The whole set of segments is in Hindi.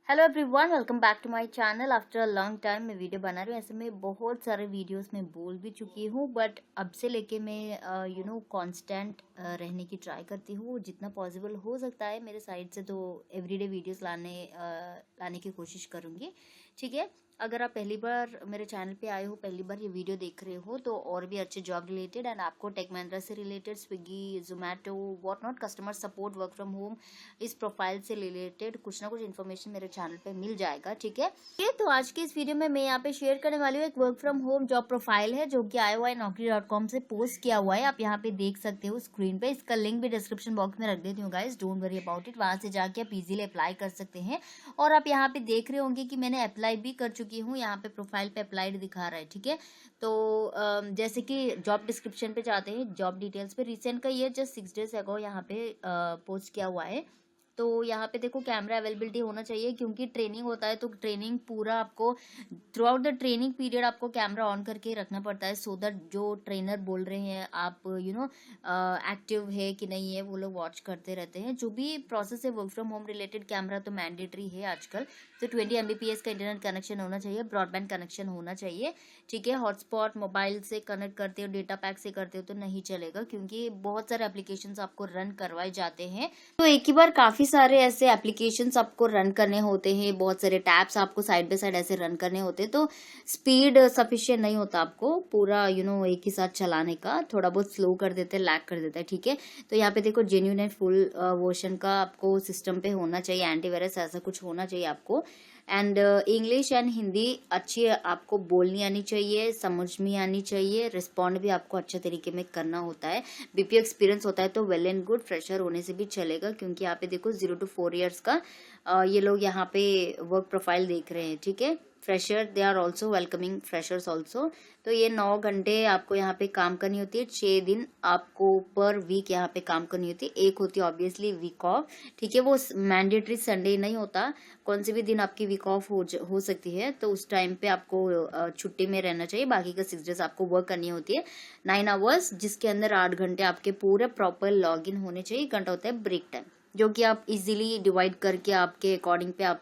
Hello everyone, welcome back to my channel. After a long time मैं वीडियो बना रही हूँ। ऐसे मैं बहुत सारे वीडियोस में बोल भी चुकी हूँ, बट अब से लेके मैं कांस्टेंट रहने की ट्राई करती हूँ। जितना पॉसिबल हो सकता है मेरे साइड से तो एवरीडे वीडियोस लाने की कोशिश करूँगी। ठीक है, अगर आप पहली बार मेरे चैनल पे आए हो, पहली बार ये वीडियो देख रहे हो, तो और भी अच्छे जॉब रिलेटेड एंड आपको टेक महिंद्रा से related, Swiggy, Zomato, what not, customer support, work from home, इस प्रोफाइल से रिलेटेड कुछ ना कुछ इन्फॉर्मेशन मेरे चैनल पे मिल जाएगा। ठीक है, तो आज की इस वीडियो में मैं यहाँ पे शेयर करने वाली हूँ एक work from home job profile है जो कि ioi.naukri.com से पोस्ट किया हुआ है। आप यहाँ पे देख सकते हो स्क्रीन पे। इसका लिंक भी डिस्क्रिप्शन बॉक्स में रख देती हूँ guys, don't worry about it. वहां से जाके आप इजीली अप्लाई कर सकते हैं। और आप यहाँ पे देख रहे होंगे कि मैंने अप्लाई भी कर चुकी हूँ। यहाँ पे प्रोफाइल पे अप्लाइड दिखा रहा है। ठीक है, तो जैसे कि जॉब डिस्क्रिप्शन पे जाते हैं, जॉब डिटेल्स पे, रिसेंट का ये जस्ट 6 days अगो यहाँ पे पोस्ट किया हुआ है। तो यहाँ पे देखो कैमरा अवेलेबिलिटी होना चाहिए, क्योंकि ट्रेनिंग होता है तो ट्रेनिंग पूरा आपको through out the training period आपको कैमरा ऑन करके रखना पड़ता है, सो दैट जो ट्रेनर बोल रहे हैं आप एक्टिव है कि नहीं है वो लोग वॉच करते रहते हैं। जो भी प्रोसेस है work from home related, camera तो मैंडेटरी है आजकल। तो 20 Mbps का इंटरनेट कनेक्शन होना चाहिए, ब्रॉडबैंड कनेक्शन होना चाहिए। ठीक है, हॉटस्पॉट मोबाइल से कनेक्ट करते हो, डेटा पैक से करते हो तो नहीं चलेगा, क्योंकि बहुत सारे एप्लीकेशंस आपको रन करवाए जाते हैं। तो एक ही बार काफी सारे ऐसे एप्लीकेशंस आपको रन करने होते हैं, बहुत सारे टैब्स आपको साइड बाय साइड ऐसे रन करने होते हैं, तो स्पीड सफिशिएंट नहीं होता आपको पूरा एक ही साथ चलाने का। थोड़ा बहुत स्लो कर देते हैं, लैग कर देता है। ठीक है, तो यहाँ पे देखो जेन्युइन एंड फुल वर्जन का आपको सिस्टम पे होना चाहिए, एंटीवायरस ऐसा कुछ होना चाहिए आपको। एंड इंग्लिश एंड हिंदी अच्छी आपको बोलनी आनी चाहिए, समझ में आनी चाहिए, रिस्पॉन्ड भी आपको अच्छे तरीके में करना होता है। बीपीओ एक्सपीरियंस होता है तो वेल एंड गुड, फ्रेशर होने से भी चलेगा, क्योंकि यहाँ पे देखो 0 to 4 years का ये लोग यहाँ पे वर्क प्रोफाइल देख रहे हैं। ठीक है, fresher, they are also welcoming freshers also. तो ये 9 घंटे आपको यहाँ पे काम करनी होती है, 6 दिन आपको पर वीक यहाँ पे काम करनी होती है। एक होती है ऑब्वियसली वीक ऑफ। ठीक है, वो मैंडेटरी संडे नहीं होता, कौन से भी दिन आपकी वीक ऑफ हो सकती है, तो उस टाइम पे आपको छुट्टी में रहना चाहिए। बाकी का 6 days आपको वर्क करनी होती है 9 hours, जिसके अंदर 8 घंटे आपके पूरे प्रॉपर लॉग इन होने चाहिए। घंटा होता है ब्रेक टाइम, जो कि आप इजीली डिवाइड करके आपके अकॉर्डिंग पे आप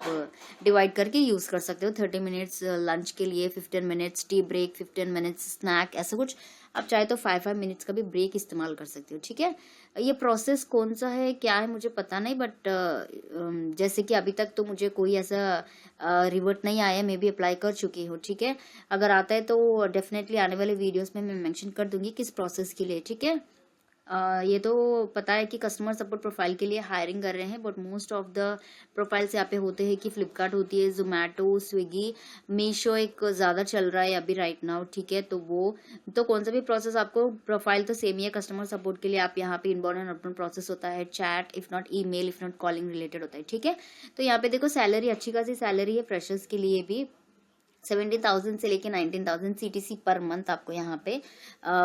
डिवाइड करके यूज कर सकते हो। 30 minutes लंच के लिए, 15 minutes tea break, 15 minutes snack, ऐसा कुछ। आप चाहे तो 5 minutes का भी ब्रेक इस्तेमाल कर सकते हो। ठीक है, ये प्रोसेस कौन सा है क्या है मुझे पता नहीं, बट जैसे कि अभी तक तो मुझे कोई ऐसा रिवर्ट नहीं आया, मैं भी अप्लाई कर चुकी हूँ। ठीक है, अगर आता है तो डेफिनेटली आने वाले वीडियोस में मैं मेंशन कर दूंगी किस प्रोसेस के लिए। ठीक है, ये तो पता है कि कस्टमर सपोर्ट प्रोफाइल के लिए हायरिंग कर रहे हैं, but most of the profiles यहाँ पे होते हैं कि फ्लिपकार्ट होती है, जोमेटो, स्विगी, मीशो एक ज़्यादा चल रहा है अभी राइट नाउ। ठीक है, तो वो तो कौन सा भी प्रोसेस आपको, प्रोफाइल तो सेम ही है। कस्टमर सपोर्ट के लिए आप यहाँ पे इनबाउंड एंड आउटबाउंड प्रोसेस होता है, chat, if not email, if not calling related होता है। ठीक है, तो यहाँ पे देखो सैलरी अच्छी खासी सैलरी है फ्रेशर्स के लिए भी। 17,000 से लेके 19,000 सीटीसी पर मंथ आपको यहाँ पे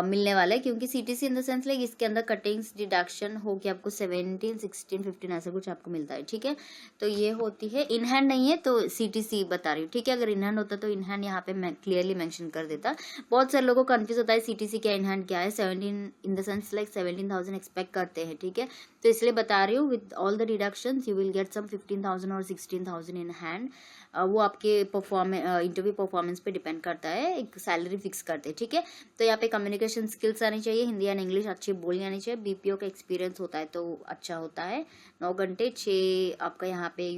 मिलने वाला है, क्योंकि CTC in the sense like इसके अंदर कटिंग्स डिडक्शन हो के आपको 17, 16, 15 ऐसा कुछ आपको मिलता है। ठीक है, तो ये होती है, इन हैंड नहीं है तो सीटीसी बता रही हूँ। ठीक है, अगर इन हैंड होता तो इन हैंड यहाँ पे मैं क्लियरली मेंशन कर देता। बहुत सारे लोगों को कंफ्यूज होता है सीटीसी क्या, इन हैंड क्या है। 17 in the sense like 17,000 expect करते हैं। ठीक है, तो इसलिए बता रही हूँ, with all the deductions you will get some 15,000 और 16,000 इन हैंड। वो आपके इंटरव्यू परफॉर्मेंस पे डिपेंड करता है, एक सैलरी फिक्स करते हैं। ठीक है, तो यहाँ पे कम्युनिकेशन स्किल्स आनी चाहिए, हिंदी एंड इंग्लिश अच्छी बोलनी आनी चाहिए। बीपीओ का एक्सपीरियंस होता है तो अच्छा होता है। 9 घंटे 6 आपका यहाँ पे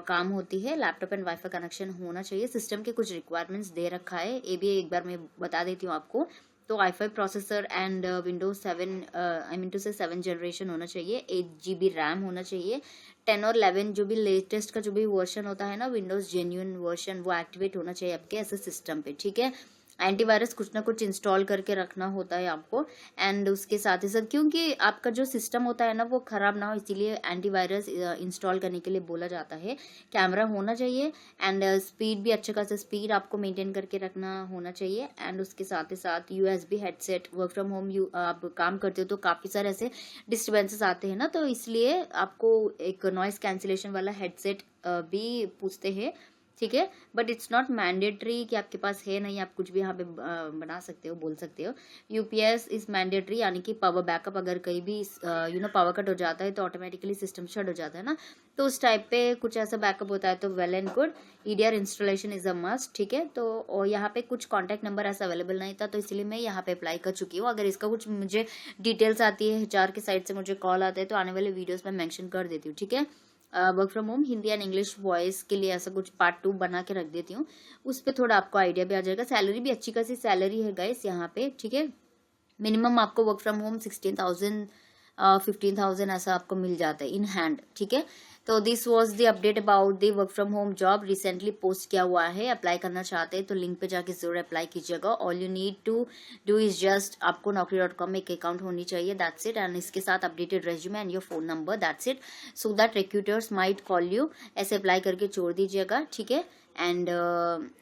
काम होती है। लैपटॉप एंड वाईफाई कनेक्शन होना चाहिए। सिस्टम के कुछ रिक्वायरमेंट्स दे रखा है, ये भी एक बार मैं बता देती हूँ आपको। तो i5 processor and Windows 7 I mean two से 7 जनरेशन होना चाहिए, 8 GB रैम होना चाहिए। 10 और 11 जो भी लेटेस्ट का जो भी वर्जन होता है ना, विंडोज जेन्युइन वर्जन, वो एक्टिवेट होना चाहिए आपके ऐसे सिस्टम पे। ठीक है, एंटीवायरस कुछ ना कुछ इंस्टॉल करके रखना होता है आपको। एंड उसके साथ ही साथ, क्योंकि आपका जो सिस्टम होता है ना वो खराब ना हो, इसीलिए एंटीवायरस इंस्टॉल करने के लिए बोला जाता है। कैमरा होना चाहिए एंड स्पीड भी अच्छे खासा स्पीड आपको मेंटेन करके रखना होना चाहिए। एंड उसके साथ ही साथ USB headset, work from home आप काम करते हो तो काफ़ी सारे ऐसे डिस्टर्बेंसेस आते हैं ना, तो इसलिए आपको एक नॉइस कैंसिलेशन वाला हेडसेट भी पूछते हैं। ठीक है, बट इट्स नॉट मैंडेटरी कि आपके पास है नहीं, आप कुछ भी यहाँ पे बना सकते हो, बोल सकते हो। यूपीएस इज मैंडेटरी, यानी कि पावर बैकअप, अगर कहीं भी पावर कट हो जाता है तो ऑटोमेटिकली सिस्टम शट हो जाता है ना, तो उस टाइप पे कुछ ऐसा बैकअप होता है तो well and good. EDR installation is a must, ठीक है। तो और यहाँ पे कुछ कॉन्टैक्ट नंबर ऐसा अवेलेबल नहीं था, तो इसलिए मैं यहाँ पे अप्लाई कर चुकी हूँ। अगर इसका कुछ मुझे डिटेल्स आती है, एचआर के साइड से मुझे कॉल आता है, तो आने वाले वीडियोस में मेंशन कर देती हूँ, ठीक है। Work from home Hindi and English voice के लिए ऐसा कुछ पार्ट 2 बना के रख देती हूँ, उस पर थोड़ा आपको आइडिया भी आ जाएगा। सैलरी भी अच्छी खासी सैलरी है गाइस यहाँ पे, ठीक है। मिनिमम आपको वर्क फ्रॉम होम 16,000 15,000 ऐसा आपको मिल जाता है इन हैंड, ठीक है। तो this was the update about the work from home job, recently post किया हुआ है। अप्लाई करना चाहते हैं तो लिंक पे जाके जरूर अप्लाई कीजिएगा। All you need to do is just, आपको naukri.com में एक अकाउंट होनी चाहिए, दैट्स इट। एंड इसके साथ updated resume and your phone number, that's it, so that recruiters might call you. ऐसे अप्लाई करके छोड़ दीजिएगा, ठीक है। एंड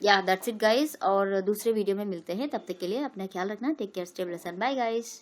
या दैट्स इट गाइज, और दूसरे वीडियो में मिलते हैं, तब तक के लिए अपना ख्याल रखना, take care, stay blessed, bye guys.